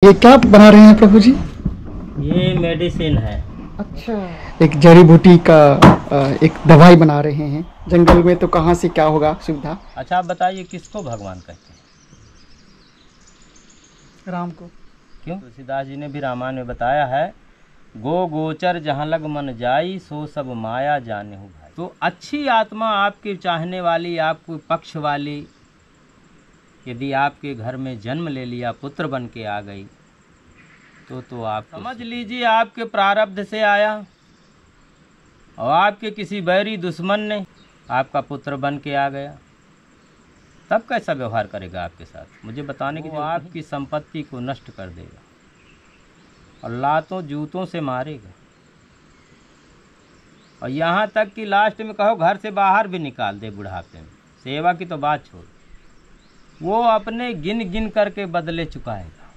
ये क्या बना रहे हैं प्रभु जी? ये मेडिसिन है। अच्छा, एक जड़ी बूटी का एक दवाई बना रहे हैं। जंगल में तो कहाँ से क्या होगा सुविधा। अच्छा आप बताइए किसको भगवान कहते हैं? राम को। क्यों? तुलसीदास जी ने भी रामायण में बताया है, गो गोचर जहाँ लग मन जाई सो सब माया जाने हो भाई। तो अच्छी आत्मा आपकी चाहने वाली, आपको पक्ष वाली यदि आपके घर में जन्म ले लिया, पुत्र बन के आ गई, तो आप समझ लीजिए आपके प्रारब्ध से आया और आपके किसी बैरी दुश्मन ने आपका पुत्र बन के आ गया, तब कैसा व्यवहार करेगा आपके साथ? मुझे बताने की, वो आपकी संपत्ति को नष्ट कर देगा और लातों जूतों से मारेगा और यहाँ तक कि लास्ट में कहो घर से बाहर भी निकाल दे बुढ़ापे में। सेवा की तो बात छोड़, वो अपने गिन गिन करके बदले चुकाएगा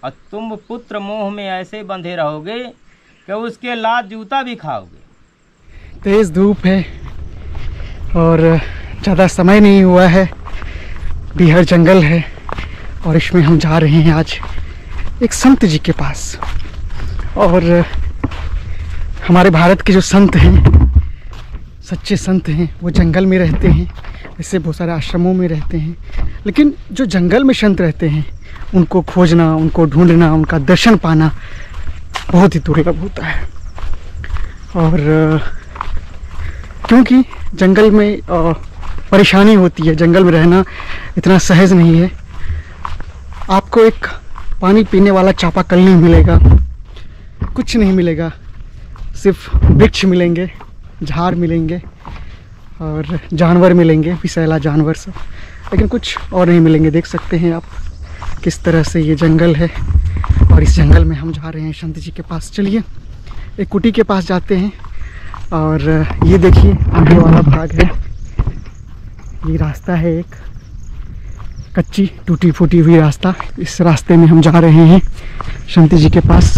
और तुम पुत्र मोह में ऐसे बंधे रहोगे कि उसके लात जूता भी खाओगे। तेज धूप है और ज़्यादा समय नहीं हुआ है, बिहार जंगल है और इसमें हम जा रहे हैं आज एक संत जी के पास। और हमारे भारत के जो संत हैं, सच्चे संत हैं, वो जंगल में रहते हैं। ऐसे बहुत सारे आश्रमों में रहते हैं, लेकिन जो जंगल में संत रहते हैं उनको खोजना, उनको ढूंढना, उनका दर्शन पाना बहुत ही दुर्लभ होता है। और क्योंकि जंगल में परेशानी होती है, जंगल में रहना इतना सहज नहीं है। आपको एक पानी पीने वाला चापाकल नहीं मिलेगा, कुछ नहीं मिलेगा, सिर्फ वृक्ष मिलेंगे, झाड़ मिलेंगे और जानवर मिलेंगे, विषैला जानवर सब, लेकिन कुछ और नहीं मिलेंगे। देख सकते हैं आप किस तरह से ये जंगल है और इस जंगल में हम जा रहे हैं संत जी के पास। चलिए एक कुटी के पास जाते हैं। और ये देखिए आगे वाला भाग है, ये रास्ता है एक कच्ची टूटी फूटी हुई रास्ता। इस रास्ते में हम जा रहे हैं संत जी के पास।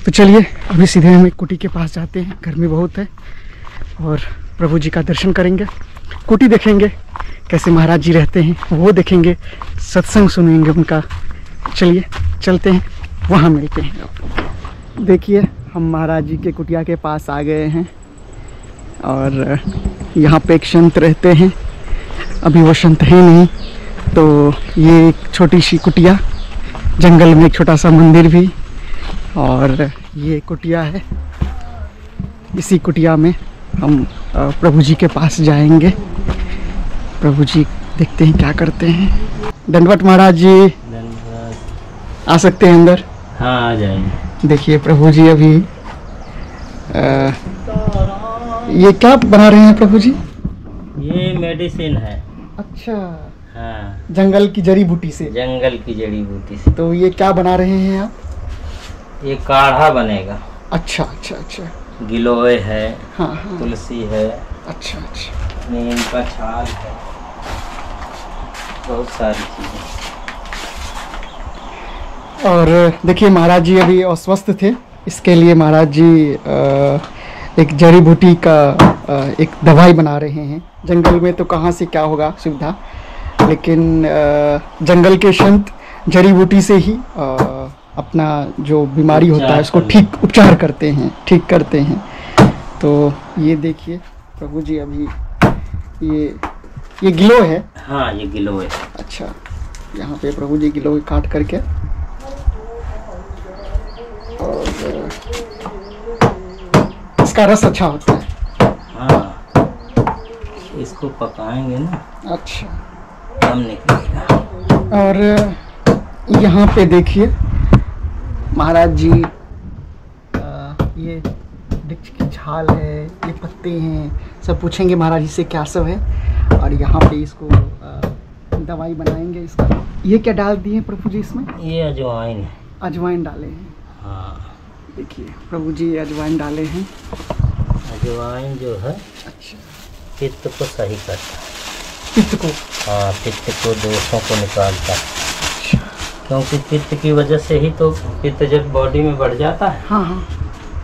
तो चलिए अभी सीधे हम एक कुटी के पास जाते हैं। गर्मी बहुत है और प्रभु जी का दर्शन करेंगे, कुटी देखेंगे कैसे महाराज जी रहते हैं, वो देखेंगे, सत्संग सुनेंगे उनका। चलिए चलते हैं, वहाँ मिलते हैं। देखिए हम महाराज जी के कुटिया के पास आ गए हैं और यहाँ पे एक संत रहते हैं। अभी वो संत है नहीं, तो ये एक छोटी सी कुटिया, जंगल में एक छोटा सा मंदिर भी, और ये कुटिया है। इसी कुटिया में हम प्रभु जी के पास जाएंगे। प्रभु जी देखते हैं क्या करते हैं। दंडवत महाराज जी, आ सकते हैं अंदर? हाँ आ जाएंगे। देखिए प्रभु जी अभी ये क्या बना रहे हैं प्रभु जी? ये मेडिसिन है। अच्छा, हाँ, जंगल की जड़ी बूटी से। जंगल की जड़ी बूटी से। तो ये क्या बना रहे हैं आप? ये काढ़ा बनेगा। अच्छा अच्छा अच्छा। गिलोय है, हाँ हाँ। तुलसी है, अच्छा अच्छा। नीम का छाल है, बहुत सारी चीजें। और देखिए महाराज जी अभी अस्वस्थ थे, इसके लिए महाराज जी एक जड़ी बूटी का एक दवाई बना रहे हैं। जंगल में तो कहाँ से क्या होगा सुविधा, लेकिन जंगल के संत जड़ी बूटी से ही अपना जो बीमारी होता है उसको ठीक उपचार करते हैं, ठीक करते हैं। तो ये देखिए प्रभु जी अभी ये गिलो है। हाँ ये गिलो है। अच्छा, यहाँ पे प्रभु जी गिलो काट करके और इसका रस अच्छा होता है। हाँ, इसको पकाएंगे ना। अच्छा, दम निकलेगा। और यहाँ पे देखिए महाराज जी ये वृक्ष की छाल है, ये पत्ते हैं, सब पूछेंगे महाराज जी से क्या सब है। और यहाँ पे इसको दवाई बनाएंगे इसका। ये क्या डाल दिए प्रभु जी इसमें? ये अजवाइन है। अजवाइन डाले हैं। हाँ देखिए प्रभु जी अजवाइन डाले हैं। अजवाइन जो है, अच्छा, पित्त को सही करता है। पित्त को? हाँ, पित्त को, दोषों को निकालता है। क्योंकि पित्त की वजह से ही तो, पित्त जब बॉडी में बढ़ जाता है, हाँ हाँ,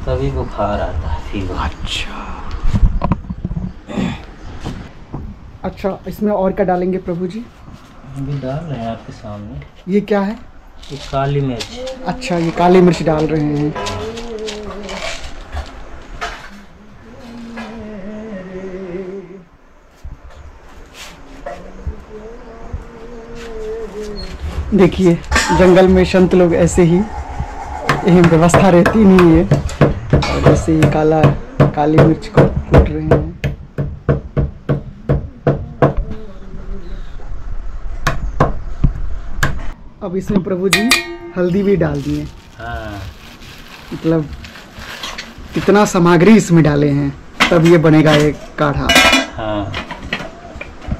तभी बुखार आता है, फीवर। अच्छा अच्छा। इसमें और क्या डालेंगे प्रभु जी? अभी डाल रहे हैं आपके सामने। ये क्या है? ये काली मिर्च। अच्छा, ये काली मिर्च डाल रहे हैं। देखिए, जंगल में संत लोग ऐसे ही, यही व्यवस्था रहती नहीं है। और जैसे ही काली मिर्च को कूट रहे हैं। अब इसमें प्रभु जी हल्दी भी डाल दिए। हाँ, मतलब कितना सामग्री इसमें डाले हैं, तब ये बनेगा एक काढ़ा। हाँ,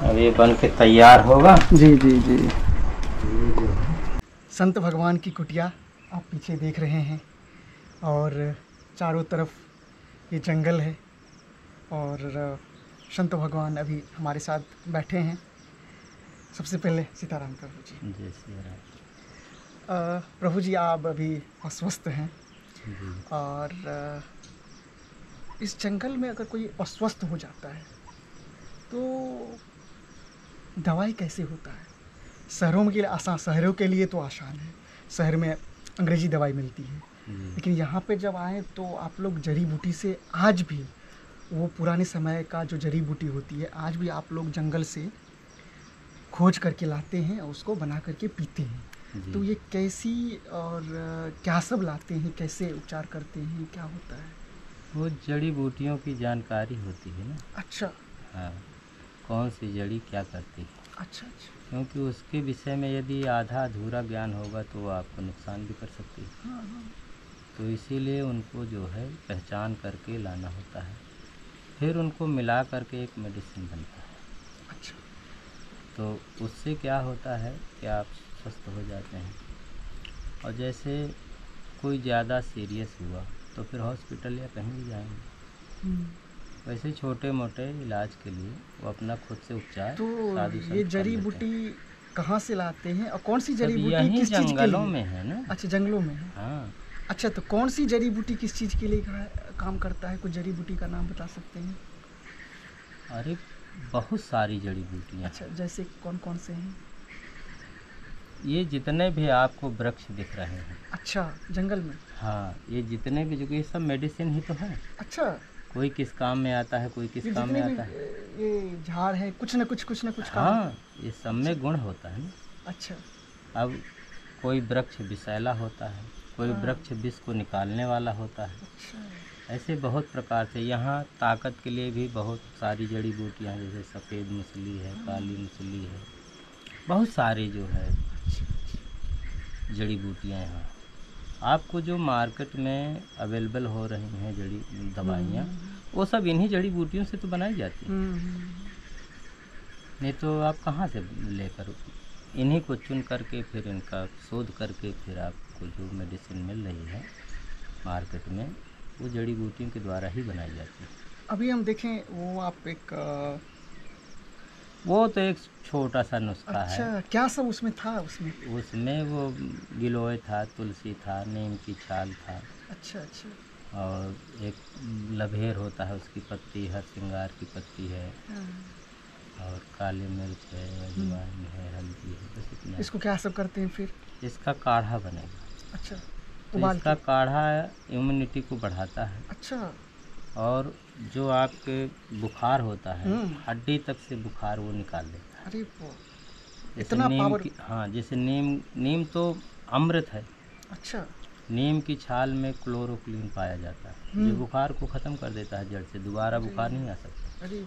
अब ये बन के तैयार होगा। जी जी जी। संत भगवान की कुटिया आप पीछे देख रहे हैं, और चारों तरफ ये जंगल है, और संत भगवान अभी हमारे साथ बैठे हैं। सबसे पहले सीताराम प्रभु जी। जय श्री राम। प्रभु जी, आप अभी अस्वस्थ हैं, जी। और इस जंगल में अगर कोई अस्वस्थ हो जाता है तो दवाई कैसे होता है? शहरों के लिए आसान, शहरों के लिए तो आसान है, शहर में अंग्रेजी दवाई मिलती है। जी। लेकिन यहाँ पे जब आए तो आप लोग जड़ी बूटी से, आज भी वो पुराने समय का जो जड़ी बूटी होती है, आज भी आप लोग जंगल से खोज करके लाते हैं और उसको बना करके पीते हैं। जी। तो ये कैसी और क्या सब लाते हैं, कैसे उपचार करते हैं, क्या होता है? वो जड़ी बूटियों की जानकारी होती है ना। अच्छा हाँ, कौन सी जड़ी क्या करती है, अच्छा अच्छा। क्योंकि उसके विषय में यदि आधा अधूरा ज्ञान होगा तो वो आपको नुकसान भी कर सकती है। हाँ हाँ। तो इसीलिए उनको जो है पहचान करके लाना होता है, फिर उनको मिला करके एक मेडिसिन बनता है। अच्छा। तो उससे क्या होता है कि आप स्वस्थ हो जाते हैं। और जैसे कोई ज़्यादा सीरियस हुआ तो फिर हॉस्पिटल या कहीं भी जाएंगे। हम्म। वैसे छोटे मोटे इलाज के लिए वो अपना खुद से उपचार तो साधु ये संत कर जड़ी लेते हैं। बूटी कहाँ से लाते हैं, और कौन सी जड़ी सब बूटी यहीं किस चीज़ के जंगलों लिए? में है ना। अच्छा, जंगलों में है। हाँ, अच्छा, तो कौन सी जड़ी बूटी किस चीज़ के लिए काम करता है? कुछ जड़ी बूटी का नाम बता सकते हैं? अरे बहुत सारी जड़ी बूटियाँ अच्छा, हैं। जैसे कौन कौन से हैं? ये जितने भी आपको वृक्ष दिख रहे हैं, अच्छा, जंगल में। हाँ, ये जितने भी, जो कि ये सब मेडिसिन ही तो है। अच्छा, कोई किस काम में आता है, कोई किस ये काम में जितने भी आता है। ये झाड़ है, कुछ न कुछ काम। हाँ, ये सब में गुण होता है ना। अच्छा। अब कोई वृक्ष विषैला होता है, कोई हाँ। वृक्ष विष को निकालने वाला होता है। अच्छा। ऐसे बहुत प्रकार से यहाँ ताकत के लिए भी बहुत सारी जड़ी बूटियाँ, जैसे सफ़ेद मछली है, काली मछली है, बहुत सारी जो है जड़ी बूटियाँ यहाँ आपको जो मार्केट में अवेलेबल हो रही हैं जड़ी दवाइयाँ, वो सब इन्हीं जड़ी बूटियों से तो बनाई जाती हैं। नहीं तो आप कहाँ से लेकर, इन्हीं को चुन करके फिर इनका शोध करके फिर आपको जो मेडिसिन मिल रही है मार्केट में, वो जड़ी बूटियों के द्वारा ही बनाई जाती है। अभी हम देखें, वो आप एक वो तो एक छोटा सा नुस्खा अच्छा, है। क्या सब उसमें था उसमें? उसमें वो गिलोय था, तुलसी था, नीम की छाल था, अच्छा अच्छा। और एक लभेर होता है, उसकी पत्ती, हर श्रृंगार की पत्ती है, हाँ। और काली मिर्च है, अजवाइन है, हल्दी है, बस इतना इसको क्या सब करते हैं फिर? है। इसका काढ़ा बनेगा। अच्छा, तो उबाल इसका के। काढ़ा इम्यूनिटी को बढ़ाता है, अच्छा। और जो आपके बुखार होता है, हम्म। हड्डी तक से बुखार वो निकाल देता है। अरे जैसे इतना नीम पावर। की, हाँ, जैसे नीम, नीम तो अमृत है। अच्छा। नीम की छाल में क्लोरोक्विन पाया जाता है, जो बुखार को ख़त्म कर देता है जड़ से, दोबारा बुखार नहीं आ सकता। अरे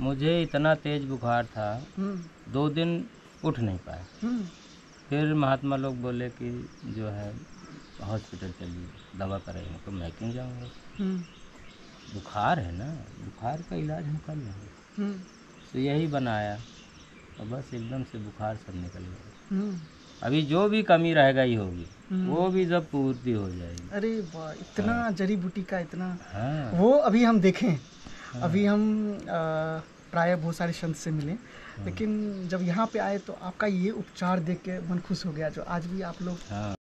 मुझे इतना तेज़ बुखार था, हम्म 2 दिन उठ नहीं पाया। हम्म फिर महात्मा लोग बोले कि जो है हॉस्पिटल चलिए, दवा कराइए। तो मैं क्यों जाऊँगा, हम्म बुखार है ना, बुखार का इलाज हम कर लेंगे। हम्म तो यही बनाया, और बस एकदम से बुखार सब निकल गया। हम्म अभी जो भी कमी रह गई होगी हम्म। वो भी सब पूर्ति हो जाएगी। अरे वाह, इतना हाँ। जड़ी बूटी का इतना। हाँ। वो अभी हम देखें, हाँ। अभी हम प्राय बहुत सारे संत से मिले, हाँ। लेकिन जब यहाँ पे आए तो आपका ये उपचार देख के मन खुश हो गया, जो आज भी आप लोग हाँ।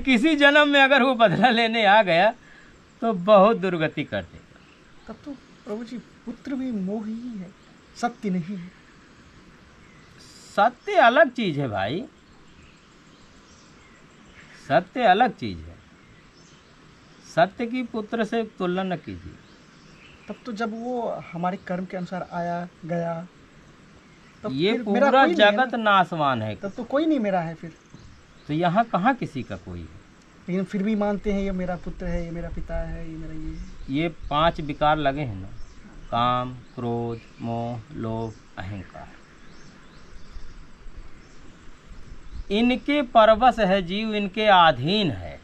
किसी जन्म में अगर वो बदला लेने आ गया तो बहुत दुर्गति कर देगा। तब तो प्रभु जी पुत्र भी मोह ही है, सत्य नहीं है। सत्य अलग चीज है भाई, सत्य अलग चीज है। सत्य की पुत्र से तुलना न कीजिए। तब तो जब वो हमारे कर्म के अनुसार आया गया, तब ये फिर मेरा पूरा कोई नहीं है जगत ना। नासवान है, तब तो कोई नहीं मेरा है फिर। तो यहाँ कहाँ किसी का कोई है। लेकिन फिर भी मानते हैं ये मेरा पुत्र है, ये मेरा पिता है, ये मेरा ये। ये 5 विकार लगे हैं ना, काम, क्रोध, मोह, लोभ, अहंकार। इनके परवश है जीव, इनके अधीन है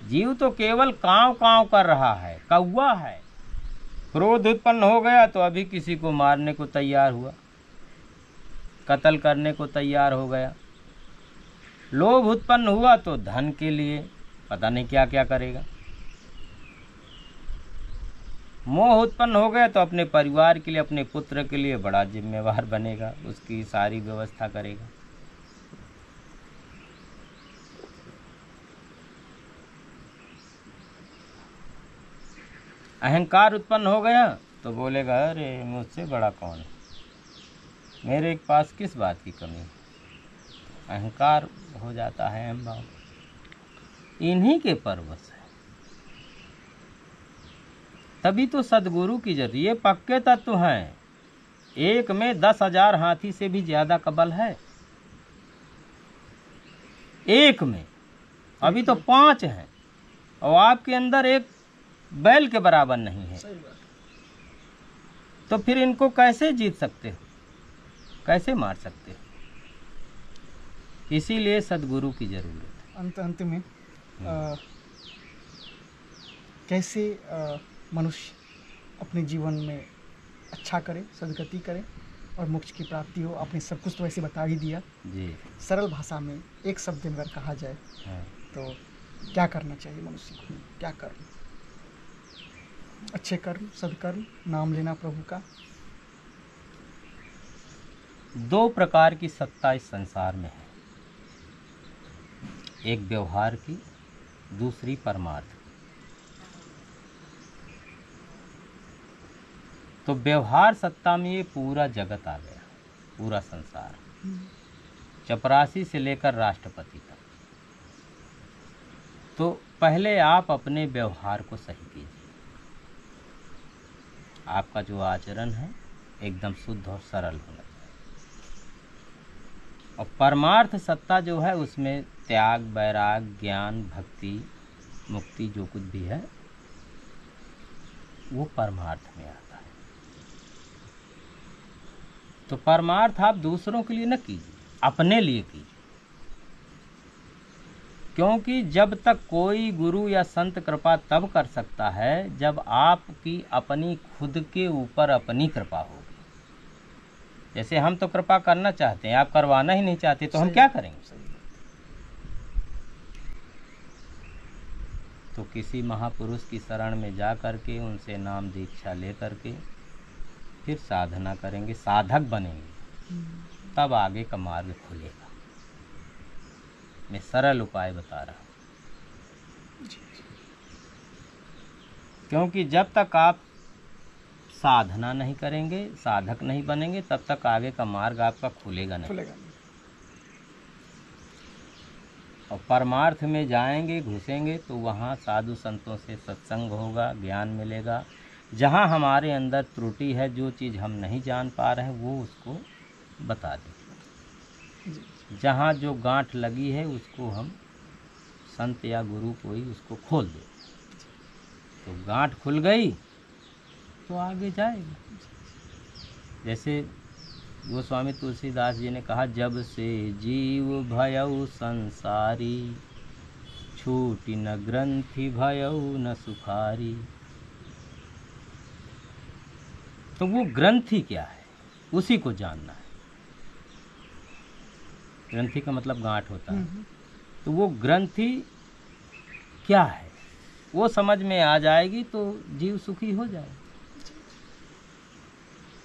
जीव। तो केवल कांव कांव कर रहा है, कौवा है। क्रोध उत्पन्न हो गया तो अभी किसी को मारने को तैयार हुआ, कत्ल करने को तैयार हो गया। लोभ उत्पन्न हुआ तो धन के लिए पता नहीं क्या क्या करेगा। मोह उत्पन्न हो गया तो अपने परिवार के लिए, अपने पुत्र के लिए बड़ा जिम्मेवार बनेगा, उसकी सारी व्यवस्था करेगा। अहंकार उत्पन्न हो गया तो बोलेगा अरे मुझसे बड़ा कौन है, मेरे पास किस बात की कमी है। अहंकार हो जाता है अहम भाव। इन्हीं के परवश है। तभी तो सदगुरु की जरूरत। ये पक्के तत्व हैं। एक में 10,000 हाथी से भी ज्यादा का बल है, एक में। अभी तो 5 हैं और आपके अंदर एक बैल के बराबर नहीं है। तो फिर इनको कैसे जीत सकते हो, कैसे मार सकते हो। इसीलिए सदगुरु की जरूरत है। अंत में कैसे मनुष्य अपने जीवन में अच्छा करे, सदगति करे और मोक्ष की प्राप्ति हो। आपने सब कुछ तो ऐसे बता ही दिया जी। सरल भाषा में एक शब्द में अगर कहा जाए तो क्या करना चाहिए मनुष्य को, क्या कर्म? अच्छे कर्म, सदकर्म, नाम लेना प्रभु का। 2 प्रकार की सत्ता इस संसार में है, एक व्यवहार की, दूसरी परमार्थ। तो व्यवहार सत्ता में ये पूरा जगत आ गया, पूरा संसार, चपरासी से लेकर राष्ट्रपति तक। तो पहले आप अपने व्यवहार को सही कीजिए। आपका जो आचरण है एकदम शुद्ध और सरल होना चाहिए। और परमार्थ सत्ता जो है उसमें त्याग, वैराग, ज्ञान, भक्ति, मुक्ति जो कुछ भी है वो परमार्थ में आता है। तो परमार्थ आप दूसरों के लिए न कीजिए, अपने लिए कीजिए। क्योंकि जब तक कोई गुरु या संत कृपा तब कर सकता है जब आपकी अपनी खुद के ऊपर अपनी कृपा होगी। जैसे हम तो कृपा करना चाहते हैं, आप करवाना ही नहीं चाहते, तो हम क्या करेंगे। तो किसी महापुरुष की शरण में जा करके उनसे नाम दीक्षा ले करके फिर साधना करेंगे, साधक बनेंगे, तब आगे का मार्ग खुलेगा। मैं सरल उपाय बता रहा हूँ। क्योंकि जब तक आप साधना नहीं करेंगे, साधक नहीं बनेंगे, तब तक आगे का मार्ग आपका खुलेगा नहीं। और परमार्थ में जाएंगे, घुसेंगे तो वहाँ साधु संतों से सत्संग होगा, ज्ञान मिलेगा। जहाँ हमारे अंदर त्रुटि है, जो चीज़ हम नहीं जान पा रहे हैं वो उसको बता दें। जहाँ जो गांठ लगी है उसको हम संत या गुरु कोई उसको खोल दे, तो गांठ खुल गई तो आगे जाएगा। जैसे गोस्वामी तुलसीदास जी ने कहा, जब से जीव भयउ संसारी, छूटी न ग्रंथि भयउ न सुखारी। तो वो ग्रंथि क्या है उसी को जानना है। ग्रंथि का मतलब गांठ होता है। तो वो ग्रंथि क्या है वो समझ में आ जाएगी तो जीव सुखी हो जाएगा।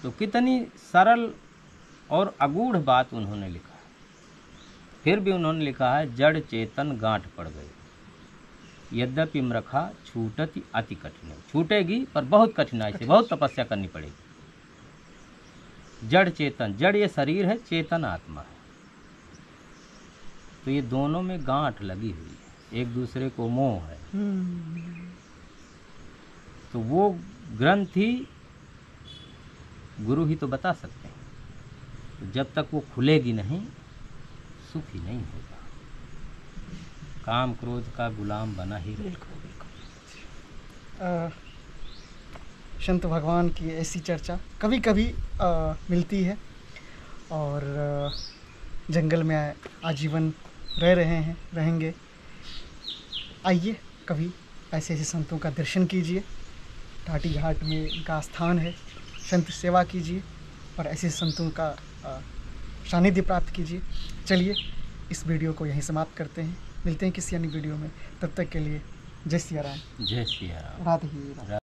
तो कितनी सरल और अगूढ़ बात उन्होंने लिखा है। फिर भी उन्होंने लिखा है जड़ चेतन गांठ पड़ गई, यद्यपि मृखा छूटति अति कठिन। छूटेगी पर बहुत कठिनाई से, बहुत तपस्या करनी पड़ेगी। जड़ चेतन, जड़ ये शरीर है, चेतन आत्मा है, तो ये दोनों में गांठ लगी हुई है, एक दूसरे को मोह है। तो वो ग्रंथि गुरु ही तो बता सकते हैं। तो जब तक वो खुलेगी नहीं, सुख ही नहीं होगा। काम क्रोध का गुलाम बना ही रहेगा। संत भगवान की ऐसी चर्चा कभी कभी मिलती है, और जंगल में आजीवन रह रहे हैं, रहेंगे। आइए कभी ऐसे ऐसे संतों का दर्शन कीजिए, टाटी घाट में इनका स्थान है, संत सेवा कीजिए और ऐसे संतों का सानिध्य प्राप्त कीजिए। चलिए इस वीडियो को यहीं समाप्त करते हैं, मिलते हैं किसी अन्य वीडियो में। तब तक के लिए जय सिया राम। जय सिया राम। राधे राधे।